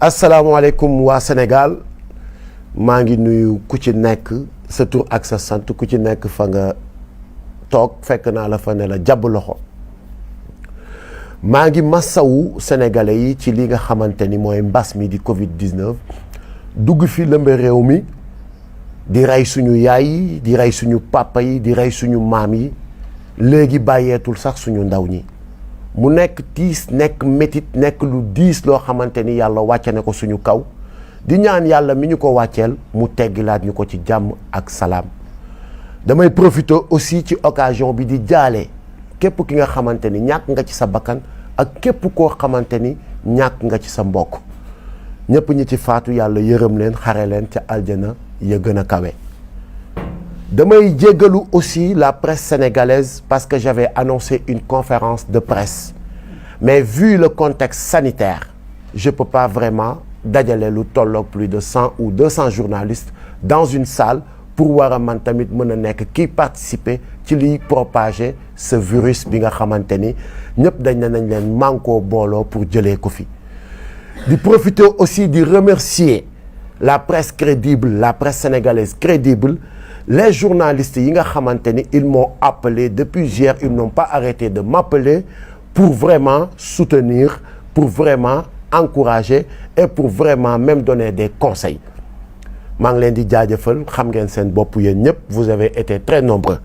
asalaamaaleykum waa Sénégal maa ngi nuyu ku ci nekk sa tur ak sa sant ku ci nekk fa nga toog fekk naa la fa ne la jàbb loxo maa ngi massawu sénégalais yi ci li nga xamante ni mooy mbas mi di Covid-19 dugg fi lëmbe réew mi di rey suñu yaay yi di rey suñu papa yi di rey suñu maam yi léegi bàyyeetul sax suñu ndaw ñi mu nekk tiis nekk métit nekk lu diis loo xamante ni yàlla wàcce na ko suñu kaw di ñaan yàlla mi ñu ko wàcceel mu teggilaat ñu ko ci jàmm ak salaam damay profiter aussi ci occasion bi di jaale képp ki nga xamante ni ñàkk nga ci sa bakkan ak képp koo xamante ni ñàkk nga ci sa mbokk ñëpp ñi ci faatu yàlla yërëm leen xare leen ca aljana ya gën a kawe. damay jéggalu aussi la presse sénégalaise parce que j'avais annoncé une conférence de presse mais vu le contexte sanitaire je peux pas vraiment dajale lu tolloog plus de 100 ou 200 journalistes dans une salle pour war a man tamit mën a nekk kii participer ci liy propager ce virus bi nga xamante ni ñëpp dañ ne nañ leen mànkoo booloo pour jëlee ko fi di profiter aussi di remercier la presse crédible la presse sénégalaise crédible les journalistes yi nga xamante ni ils m'ont appelé depuis hier ils n'ont pas arrêté de m'appeler pour vraiment soutenir pour vraiment encourager et pour vraiment même donner des conseils maa ngi leen di jaajëfal xam ngeen seen bopp yéen ñëpp vous avez été très nombreux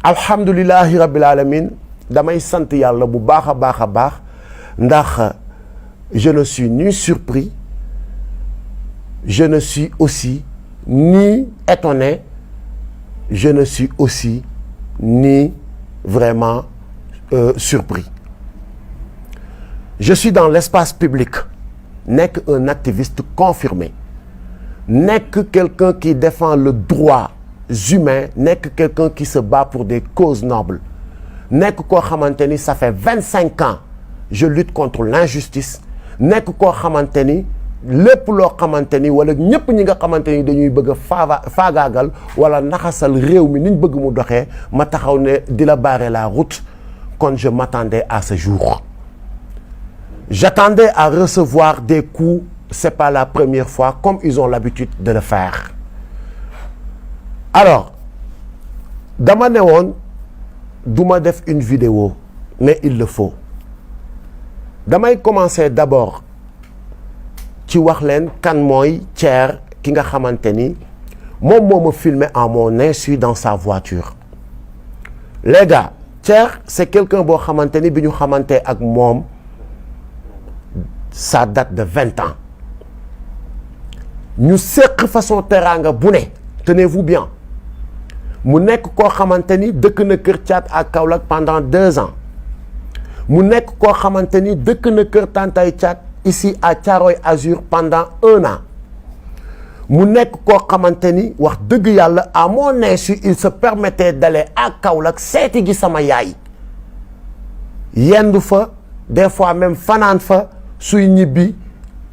alhamdulillahi rabbil alamin damay sant yàlla bu baax a baax a baax ndax je ne suis ni surpris je ne suis aussi ni étonné je ne suis aussi ni vraiment surpris je suis dans l'espace public nekk un activiste confirmé nekk quelqu'un qui défend le droit humain nekk quelqu'un qui se bat pour des causes nobles nekk koo xamante ni ça fait 25 ans je lutte contre l'injustice nekk koo xamante ni lépp loo xamante ni wala ñëpp ñi nga xamante ni dañuy bëgg a faagaagal wala naxasal réew mi niñ bëgg mu doxee ma taxaw ne di la barrer la route quand je m'attendais à ce jour j'attendais à recevoir des coups c'est pas la première fois comme ils ont l'habitude de le faire alors dama ne woon duma def une vidéo mais il le faut damay commencer d'abord ci wax leen kan mooy Thier ki nga xamante ni moom moo ma filmé en mon insu dans sa voiture les gars Thier c'est quelqu'un boo xamante ni bi ñu xamante ak moom ça date de 20 ans ñu seq façon teraanga bu ne tenez-vous bien mu nekk koo xamante ni dëkk na Kër Thiat à Kaolack pendant 2 ans mu nekk koo xamante ni dëkk na Kër Tantay Thiat ici à Thiaroye Azur pendant 1 an mu nekk koo xamante ni wax dëgg yàlla à mon insu il se permettait d'aller à Kaolack seeti gi sama yaay yendu fa des fois même fanaan fa suy ñibbi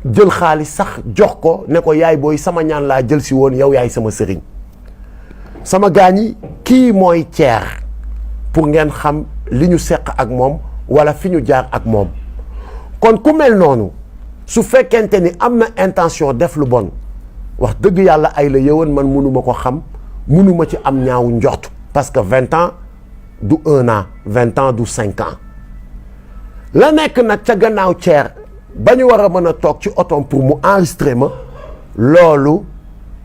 jël xaalis sax jox ko ne ko yaay booy sama ñaan laa jël si woon yow yaay sama sëriñ sama gaañi kii mooy Thier pour ngeen xam li ñu seq ak moom wala fi ñu jaar ak moom kon ku mel noonu su fekkente ni am na intention def lu bon wax dëgg yàlla ay la yëwan man mënuma ko xam mënuma ci am ñaawu njort parce que 20 ans du 1 an 20 ans du 5 ans la nekk nag ca gannaaw Thier ba ñu war a mën a toog ci otom pour mu enregistrer ma loolu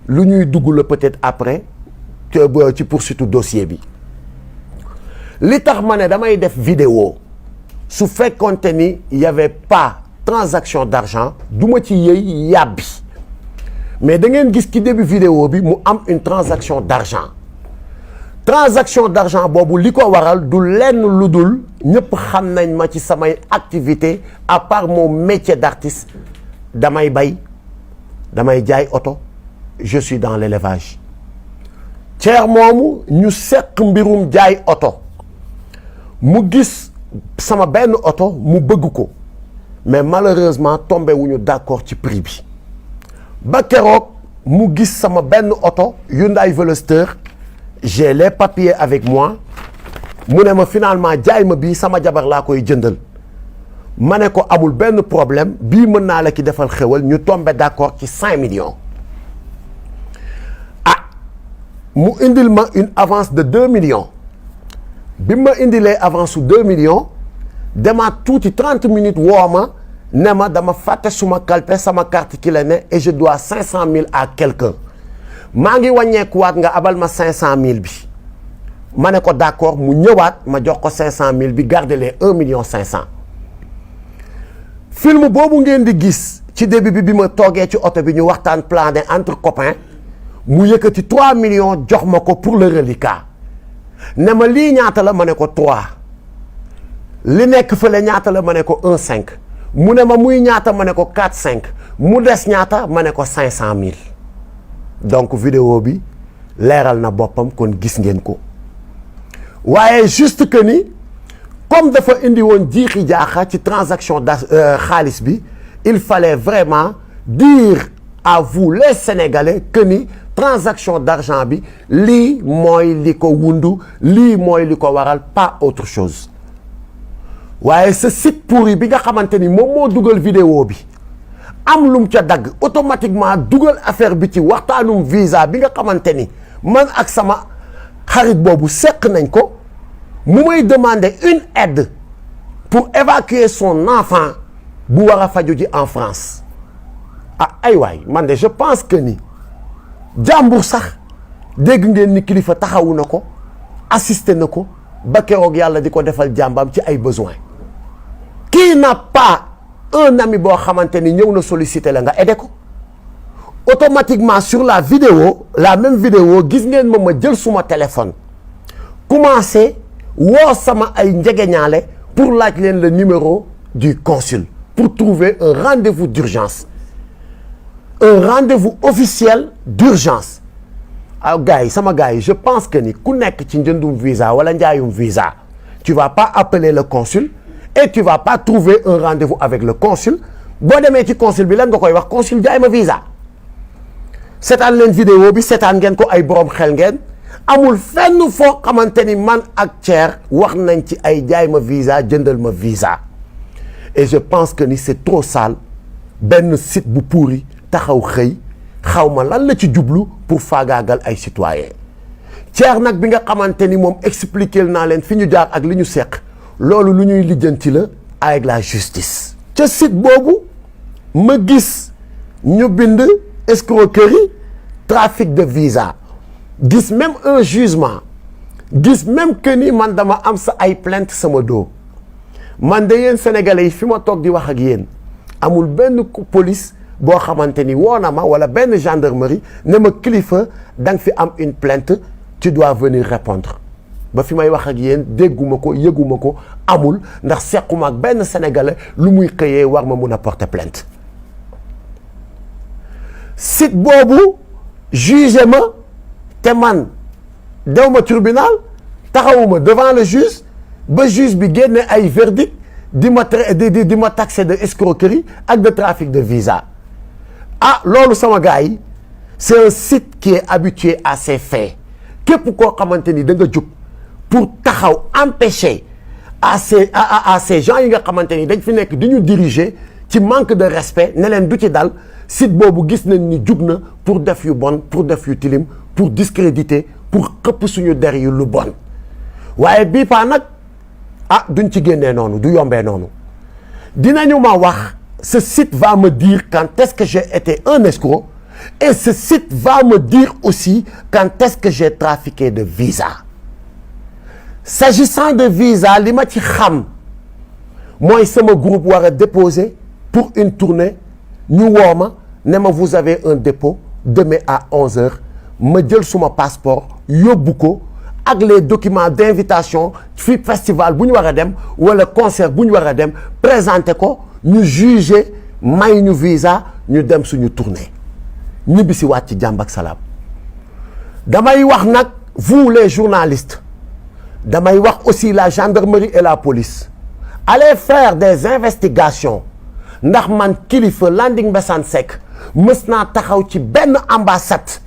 lu ñuy dugg la peut-être après ci poursuite dossier bi li tax ma ne damay def vidéo su fekkonte ni y avait pas transaction d'argent du ma ci yëy yàbbi mais da ngeen gis ci début vidéo bi mu am une transaction d'argent boobu li ko waral du lenn lu dul ñëpp xam nañ ma ci samay activité à part mon métier d'artiste damay bay damay jaay oto je suis dans l'élevage Thier moomu ñu seq mbirum jaay oto mu gis sama benn oto mu bëgg ko mais malheureusement tombé wuñu d'accord ci prix bi ba keroog mu gis sama benn oto Hyundai Veloster j'ai les papiers avec moi mu ne ma finalement jaay ma bii sama jabar laa koy jëndal ma ne ko amul benn problème bii mën naa la ki defal xewal ñu tombé d'accord ci 5 millions mu indil ma une avance de 2 millions bi ma indilee avance su 2 millions demaat tuuti 30 minutes woo ma ne ma dama fàtte suma kalpe sama carte ki la ne et je dois 500 000 à quelqu'un maa ngi wàññeekuwaat nga abal ma 500 000 bi ma ne ko d'accord mu ñëwaat ma jox ko 500 000 bi garder les 1 million 500 film boobu ngeen di gis ci début bi ma toogee ci oto bi ñu waxtaan plané entre copains mu yëkkati 3 millions jox ma ko pour le reliquat ne ma lii ñaata la ma ne ko 3 li nekk fële ñaata la ma ne ko 1,5 mu ne ma muy ñaata ma ne ko 4,5 mu des ñaata ma ne ko 500 000 donc vidéo bi leeral na boppam kon gis ngeen ko waaye juste que ni comme dafa indi woon jiixi jaaxa ci transaction xaalis bi il fallait vraiment dire à vous les Sénégalais que ni transaction d'argent bi lii mooy li ko wundu lii mooy li ko waral pas autre chose waaye ce site pourri bi nga xamante ni moom moo dugal vidéo bi am lum ca dagg automatiquement dugal affaire bi ci waxtaanum visa bi nga xamante ni man ak sama xarit boobu seq nañ ko mu may demander une aide pour évacuer son enfant bu war a faju ji en France ay waay man de je pense que ni jàmbur sax dégg ngeen ni kilifa taxawu na ko assisté na ko ba keroog yàlla di ko defal jàmbam ci ay besoin qui n'a pas un ami boo xamante ni ñëw na solliciter la nga aidé ko automatiquement sur la vidéo la même vidéo gis ngeen ma jël suma téléphone commencé woo sama ay njegeñaale pour laaj leen le numéro du consul pour trouver un rendez-vous d'urgence un rendez-vous officiel d'urgence gars yi sama gars yi je pense que ni ku nekk ci njëndum visa wala njaayum visa tu vas pas appeler le consul et tu vas pas trouver un rendez-vous avec le consul boo demee ci consul bi lan nga koy wax consul jaay ma visa seetaan leen vidéo bi seetaan ngeen ko ay borom xel ngeen amul fenn foo xamante ni man ak Thier wax nañ ci ay jaay ma visa jëndal ma visa et je pense que ni c'est trop sale benn site bu pourri taxaw xëy xaw ma lan la ci jublu pour faagaagal ay citoyens Thier nag bi nga xamante ni moom expliquer naa leen fi ñu jaar ak li ñu seq loolu lu ñuy lijjanti la avec la justice. ca site boobu ma gis ñu bind escroquerie trafic de visa gis même un jugement gis même que ni man dama am sa ay plainte sama dos man de yéen sénégalais yi fi ma toog di wax ak yéen amul benn police boo xamante ni woo na ma wala benn gendarmerie ne ma kilifa da nga fi am une plainte tu dois venir répondre ba fi may wax ak yéen dégguma ko yëguma ko amul ndax sequma ak benn sénégalais lu muy xëyee war ma mun a porter plainte site boobu jugé ma te man dew ma tribunal taxawuma devant le juge ba juge bi génne ay verdict di ma taxé de escroquerie ak de trafic de visa loolu sama gars yi c'est un site qui est habitué à ces faits képp koo xamante ni da nga jóg pour taxaw empêcher à ces gens yi nga xamante ni dañ fi nekk di ñu diriger ci manque de respect ne leen du ci dal site boobu gis nañ ni jug na pour def yu bon pour def yu tilim pour discréditer pour xëpp suñu der yu lu bon waaye bii paa nag duñ ci génnee noonu du yombee noonu dinañu ma wax ce site va me dire quand est-ce que j'ai été un escroc et ce site va me dire aussi quand est-ce que j'ai trafiqué de visa s'agissant de visa li ma ci xam mooy sama groupe war a déposer pour une tournée ñu woo ma ne ma vous avez un dépôt demain à 11h ma jël suma passeport yóbbu ko ak les documents d'invitation fi festival bu ñu war a dem wala concert bu ñu war a dem présenter ko ñu juger may ñu visa ñu dem suñu tournée ñibbi si waat ci jàmm ak salaam damay wax nag vous les journalistes damay wax aussi la gendarmerie et la police allez faire des investigations ndax man kilifa Landing Mbessane Seck mës naa taxaw ci benn ambassade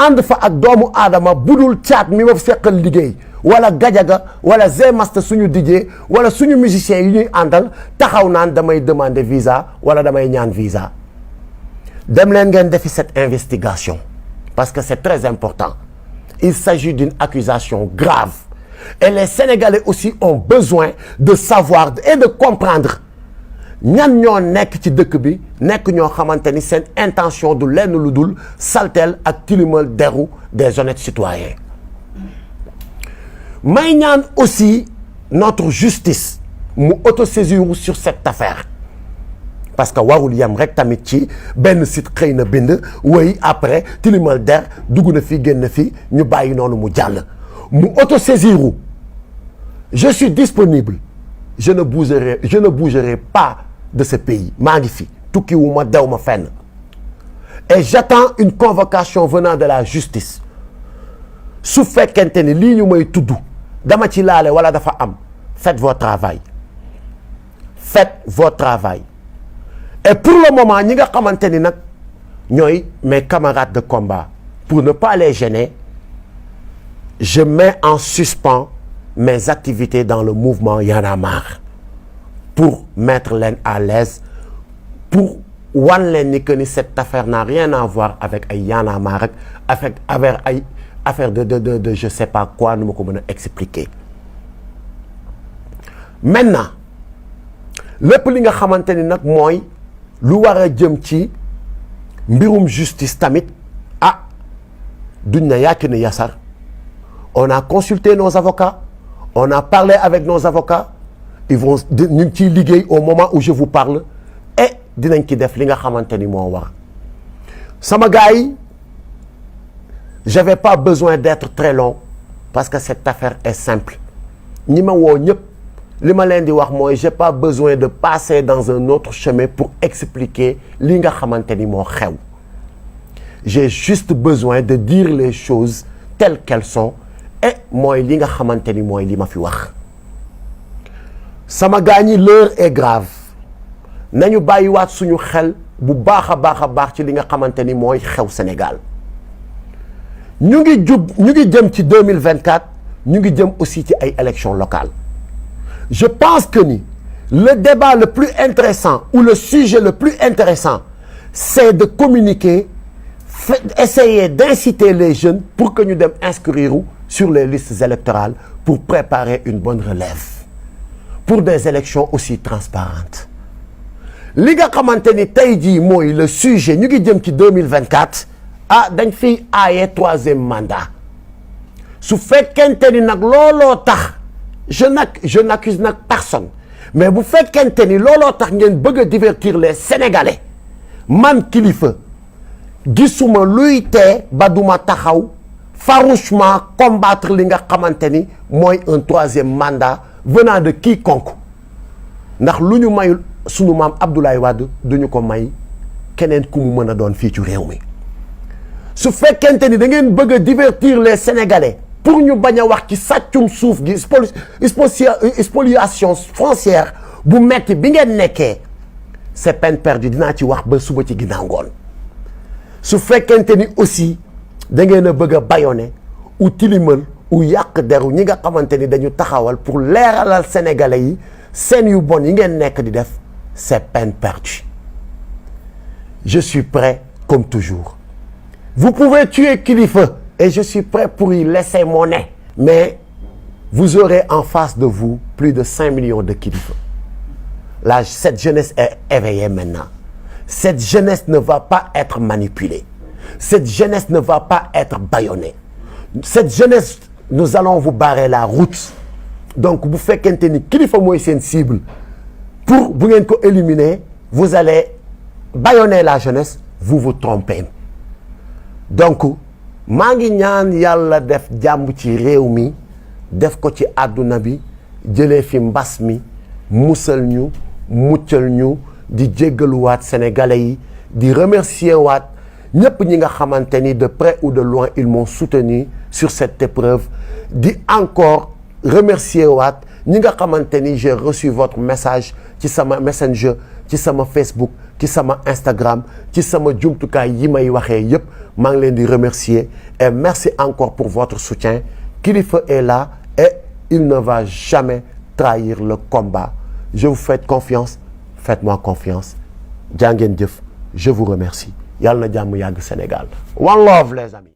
ànd fa ak doomu aadama budul caat mi ma seqal liggéey wala Gadiaga wala Zemaster suñu DJ wala suñu musiciens yi ñuy àndal taxaw naan damay demander visa wala damay ñaan visa dem leen ngeen defi cette investigation parce que c'est très important. Il s'agit d'une accusation grave et les Sénégalais aussi ont besoin de savoir et de comprendre ñan ñoo nekk ci dëkk bi nekk ñoo xamante ni seen intention du lenn lu dul saltel ak tilimal deru des honnêtes citoyens. may ñaan aussi notre justice mu autosaisir sur cette affaire parce que warul yam rek tamit ci benn site xëy na bind woy après tilimal der dugg na fi génn fi ñu bàyyi noonu mu jàll mu autosaisiru. Je suis disponible, je ne bougerai pas de ce pays maa ngi fi tukki wu ma dew ma fenn et j'attends une convocation venant de la justice su fekkente ni lii ñu may tudd dama ci laale wala dafa am faites votre travail et pour le moment ñi nga xamante ni nag ñooy mes camarades de combat pour ne pas les gêner je mets en suspens mes activités dans le mouvement Y'en a marre pour mettre leen à l'aise pour wan leen ni que ni cette affaire n'a rien à voir avec ay Y'en a marre avec ay affaire de je sais pas quoi nu ma ko mën a expliquer. Maintenant lépp li nga xamante ni nag mooy lu war a jëm ci mbirum justice tamit duñ na yàcc ni yasar on a consulté nos avocats on a parlé avec nos avocats ils vont ñu ngi ciy liggéey au moment où je vous parle et dinañ ci def li nga xamante ni moo war sama gars yi j'avais pas besoin d'être très long parce que cette affaire est simple ñi ma woo ñëpp li ma leen di wax mooy j'ai pas besoin de passer dans un autre chemin pour expliquer li nga xamante ni moo xew j'ai juste besoin de dire les choses telles qu'elles sont et mooy li nga xamante ni mooy li ma fi wax sama gars ñi l'heure est grave nañu bàyyiwaat suñu xel bu baax a baax ci li nga xamante ni mooy xew Sénégal ñu ngi jëm ci 2024 ñu ngi jëm aussi ci ay élections locales je pense que ni le débat le plus intéressant ou le sujet le plus intéressant c'est de communiquer essayer d'inciter les jeunes pour que ñu dem inscrire sur les listes électorales pour préparer une bonne relève pour des élections aussi transparentes li nga xamante ni tey jii mooy le sujet ñu ngi jëm ci 2024 dañ fiy aaye troisième mandat su fekkente ni nag looloo tax je n'accuse nag personne mais bu fekkente ni looloo tax ngeen bëgg a divertir les Sénégalais man Kilifeu gisuma luy tee ba duma taxaw farouchement combattre li nga xamante ni mooy un troisième mandat venant de quiconque ndax lu ñu mayul sunu maam Abdoulaye Wade duñu ko may keneen ku mu mën a doon fii ci réew mi su fekkente ni da ngeen bëgg a divertir les Sénégalais pour ñu bañ a wax ci sàccum suuf gi spoliation foncière bu metti bi ngeen nekkee c'est peine perdue dinaa ci wax ba suba ci ginnaaw ngoon su fekkente ni aussi da ngeen a bëgg a bâillonner ou tilimal ou yàq deru ñi nga xamante ni dañu taxawal pour leeralal Sénégalais yi seen yu bon yi ngeen nekk di def c'est peine perdue je suis prêt comme toujours vous pouvez tuer Kilifeu et je suis prêt pour y laisser mon nez mais vous aurez en face de vous plus de 5 millions de Kilifeu là cette jeunesse est éveillée maintenant cette jeunesse ne va pas être manipulée cette jeunesse ne va pas être bâillonnée cette jeunesse nous allons vous barrer la route donc bu fekkente ni Kilifeu mooy seen cible pour bu ngeen ko éliminer vous allez bâillonner la jeunesse vous vous trompez donc maa ngi ñaan yàlla def jàmm ci réew mi def ko ci àdduna bi jëlee fi mbas mi musal ñu muccal ñu di jéggaluwaat Sénégalais yi di remercier waat ñëpp ñi nga xamante ni de près ou de loin ils m'ont soutenu sur cette épreuve di encore remercier waat ñi nga xamante ni j'ai reçu votre message ci sama Messenger ci sama Facebook ci sama Instagram ci sama jumtukaay yi may waxee yëpp maa ngi leen di remercier et merci encore pour votre soutien Kilifeu est là et il ne va jamais trahir le combat. Je vous fais confiance, faites-moi confiance. Jaa ngeen jëf, je vous remercie. Yàlla na jàmm yàgg Sénégal. One love les amis.